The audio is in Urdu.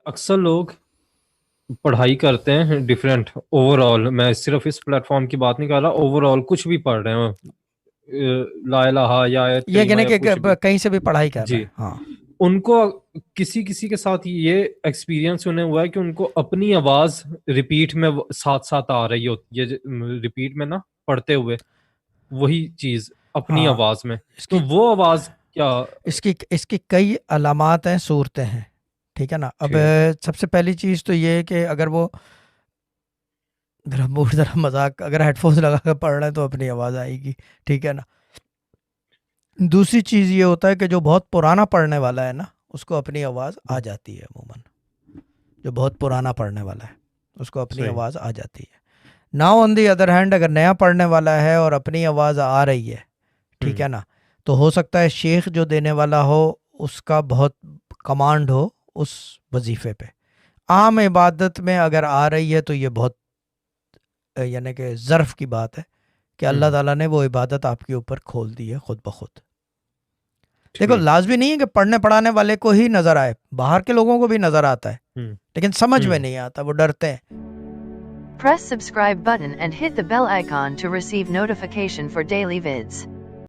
اکثر لوگ پڑھائی کرتے ہیں ڈفرینٹ اوور آل، میں صرف اس پلیٹ فارم کی بات نہیں کر رہا، اوور آل کچھ بھی پڑھ رہے ہیں، لا الہ یا آیت یہ کریمہ کہنے یا کہ کچھ بھی، کہیں سے بھی پڑھائی کر رہے جی، ہیں. ہاں ان کو کسی کے ساتھ یہ ایکسپیرینس انہیں ہوا ہے کہ ان کو اپنی آواز ریپیٹ میں ساتھ ساتھ آ رہی ہوتی ہے، ریپیٹ میں نا پڑھتے ہوئے وہی چیز اپنی ہاں آواز میں، اس تو کی وہ آواز کیا؟ اس کی کئی علامات ہیں، صورتیں ہیں، ٹھیک ہے نا. اب ٹھیک، سب سے پہلی چیز تو یہ ہے کہ اگر وہ ذرا مذاق، اگر ہیڈ فونس لگا کے پڑھ رہے ہیں تو اپنی آواز آئے گی، ٹھیک ہے نا. دوسری چیز یہ ہوتا ہے کہ جو بہت پرانا پڑھنے والا ہے نا اس کو اپنی آواز آ جاتی ہے عموماً. جو بہت پرانا پڑھنے والا ہے اس کو اپنی صحیح، آواز آ جاتی ہے. Now on the other hand اگر نیا پڑھنے والا ہے اور اپنی آواز آ رہی ہے، ٹھیک ہے نا، تو ہو سکتا ہے شیخ جو دینے والا ہو اس کا بہت کمانڈ ہو اس وظیفے پہ. عام عبادت میں اگر آ رہی ہے تو یہ بہت یعنی کہ ظرف کی بات ہے کہ اللہ تعالیٰ نے وہ عبادت آپ کے اوپر کھول دی ہے خود بخود. دیکھو ٹھیک، لازمی نہیں ہے کہ پڑھنے پڑھانے والے کو ہی نظر آئے، باہر کے لوگوں کو بھی نظر آتا ہے لیکن سمجھ میں نہیں آتا، وہ ڈرتے ہیں. Press subscribe button and hit the bell icon to receive notification for daily vids.